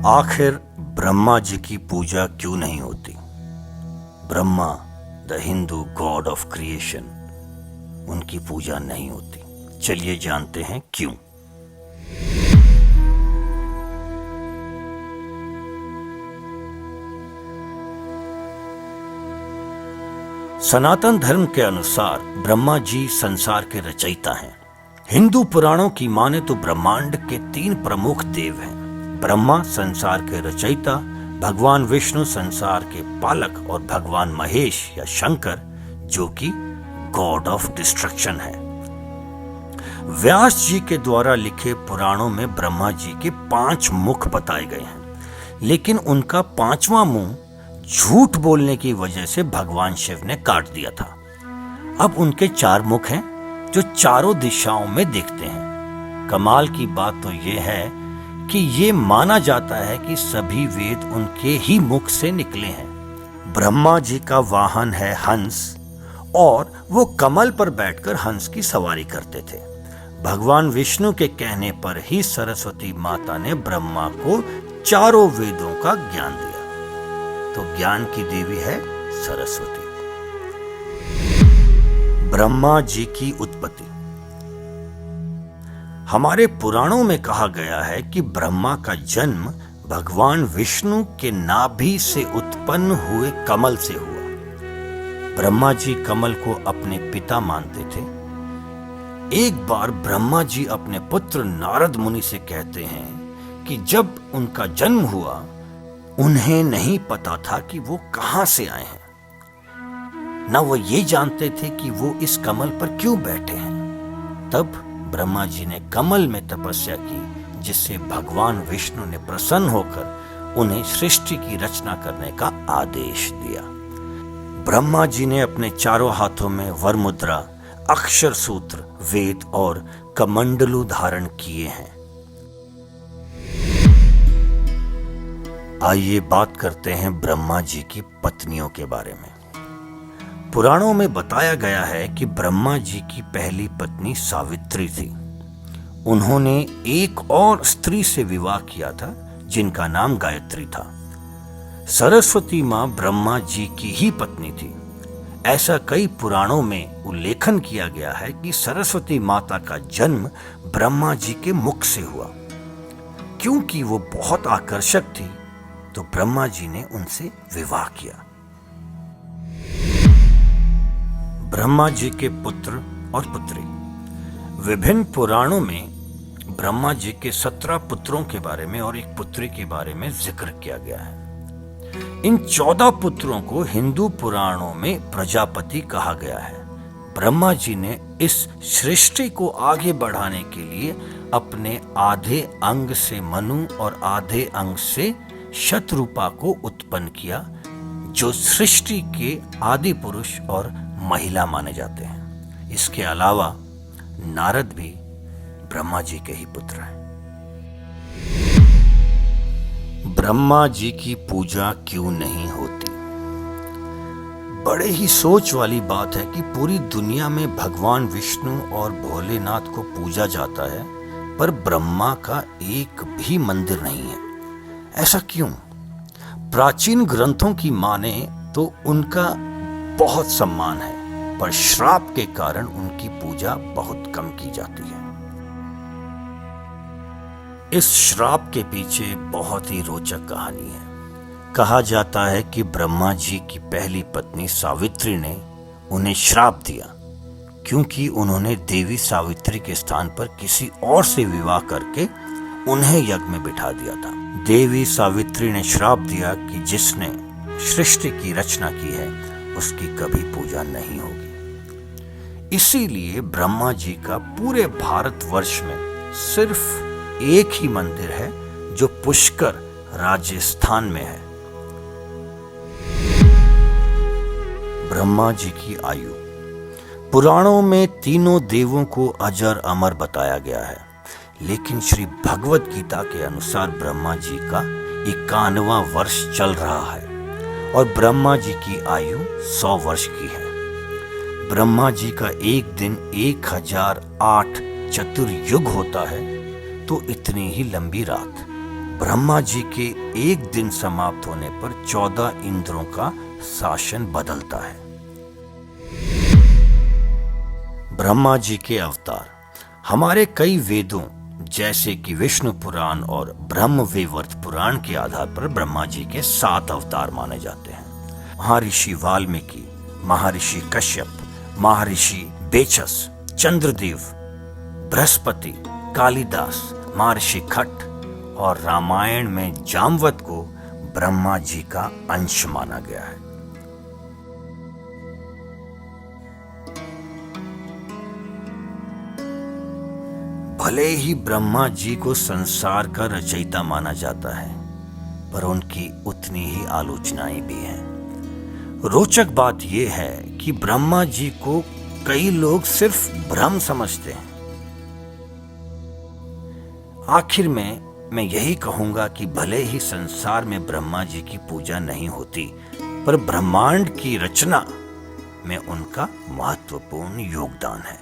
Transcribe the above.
आखिर ब्रह्मा जी की पूजा क्यों नहीं होती? Brahma, the Hindu God of creation, उनकी पूजा नहीं होती। चलिए जानते हैं क्यों। सनातन धर्म के अनुसार ब्रह्मा जी संसार के रचयिता हैं। हिंदू पुराणों की माने तो ब्रह्मांड के 3 प्रमुख देव हैं। ब्रह्मा संसार के रचयिता, भगवान विष्णु संसार के पालक और भगवान महेश या शंकर जो कि गॉड ऑफ डिस्ट्रक्शन है। व्यास जी के द्वारा लिखे पुराणों में ब्रह्मा जी के 5 मुख बताए गए हैं, लेकिन उनका 5वां मुंह झूठ बोलने की वजह से भगवान शिव ने काट दिया था। अब उनके 4 मुख हैं जो चारों दिशाओं में दिखते हैं। कमाल की बात तो यह है कि ये माना जाता है कि सभी वेद उनके ही मुख से निकले हैं। ब्रह्मा जी का वाहन है हंस और वो कमल पर बैठकर हंस की सवारी करते थे। भगवान विष्णु के कहने पर ही सरस्वती माता ने ब्रह्मा को चारों वेदों का ज्ञान दिया, तो ज्ञान की देवी है सरस्वती। ब्रह्मा जी की उत्पत्ति। हमारे पुराणों में कहा गया है कि ब्रह्मा का जन्म भगवान विष्णु के नाभि से उत्पन्न हुए कमल से हुआ। ब्रह्मा जी कमल को अपने पिता मानते थे। एक बार ब्रह्मा जी अपने पुत्र नारद मुनि से कहते हैं कि जब उनका जन्म हुआ उन्हें नहीं पता था कि वो कहां से आए हैं, न वो ये जानते थे कि वो इस कमल पर क्यों बैठे हैं। तब ब्रह्मा जी ने कमल में तपस्या की, जिससे भगवान विष्णु ने प्रसन्न होकर उन्हें सृष्टि की रचना करने का आदेश दिया। ब्रह्मा जी ने अपने चारों हाथों में वरमुद्रा, अक्षर सूत्र, वेद और कमंडलू धारण किए हैं। आइए बात करते हैं ब्रह्मा जी की पत्नियों के बारे में। पुराणों में बताया गया है कि ब्रह्मा जी की पहली पत्नी सावित्री थी। उन्होंने एक और स्त्री से विवाह किया था जिनका नाम गायत्री था। सरस्वती मां ब्रह्मा जी की ही पत्नी थी। ऐसा कई पुराणों में उल्लेखन किया गया है कि सरस्वती माता का जन्म ब्रह्मा जी के मुख से हुआ। क्योंकि वो बहुत आकर्षक थी तो ब्रह्मा जी ने उनसे विवाह किया। ब्रह्मा जी के पुत्र और पुत्री। विभिन्न पुराणों में ब्रह्मा जी के 17 पुत्रों के बारे में और एक पुत्री के बारे में जिक्र किया गया है। इन 14 पुत्रों को हिंदू पुराणों में प्रजापति कहा गया है। ब्रह्मा जी ने इस सृष्टि को आगे बढ़ाने के लिए अपने आधे अंग से मनु और आधे अंग से शतरूपा को उत्पन्न किया, जो सृष्टि के आदि पुरुष और महिला माने जाते हैं। इसके अलावा नारद भी ब्रह्मा जी के ही पुत्र हैं। ब्रह्मा जी की पूजा क्यों नहीं होती? बड़े ही सोच वाली बात है कि पूरी दुनिया में भगवान विष्णु और भोलेनाथ को पूजा जाता है, पर ब्रह्मा का एक भी मंदिर नहीं है। ऐसा क्यों? प्राचीन ग्रंथों की माने तो उनका बहुत सम्मान है, पर श्राप के कारण उनकी पूजा बहुत कम की जाती है। इस श्राप के पीछे बहुत ही रोचक कहानी है। कहा जाता है कि ब्रह्मा जी की पहली पत्नी सावित्री ने उन्हें श्राप दिया क्योंकि उन्होंने देवी सावित्री के स्थान पर किसी और से विवाह करके उन्हें यज्ञ में बिठा दिया था। देवी सावित्री ने श्राप दिया कि जिसने सृष्टि की रचना की है उसकी कभी पूजा नहीं होगी। इसीलिए ब्रह्मा जी का पूरे भारतवर्ष में सिर्फ एक ही मंदिर है जो पुष्कर राजस्थान में है। ब्रह्मा जी की आयु। पुराणों में तीनों देवों को अजर अमर बताया गया है, लेकिन श्री भगवत गीता के अनुसार ब्रह्मा जी का 51वां वर्ष चल रहा है और ब्रह्मा जी की आयु 100 वर्ष की है। ब्रह्मा जी का एक दिन 1008 चतुर्युग होता है, तो इतनी ही लंबी रात। ब्रह्मा जी के एक दिन समाप्त होने पर 14 इंद्रों का शासन बदलता है। ब्रह्मा जी के अवतार हमारे कई वेदों जैसे कि विष्णु पुराण और ब्रह्मवैवर्त पुराण के आधार पर ब्रह्मा जी के 7 अवतार माने जाते हैं। महर्षि वाल्मीकि, महर्षि कश्यप, महर्षि बेचस, चंद्रदेव, बृहस्पति, कालिदास, महर्षि खट्ट और रामायण में जामवत को ब्रह्मा जी का अंश माना गया है। भले ही ब्रह्मा जी को संसार का रचयिता माना जाता है, पर उनकी उतनी ही आलोचनाएं भी हैं। रोचक बात यह है कि ब्रह्मा जी को कई लोग सिर्फ ब्रह्म समझते हैं। आखिर में मैं यही कहूंगा कि भले ही संसार में ब्रह्मा जी की पूजा नहीं होती, पर ब्रह्मांड की रचना में उनका महत्वपूर्ण योगदान है।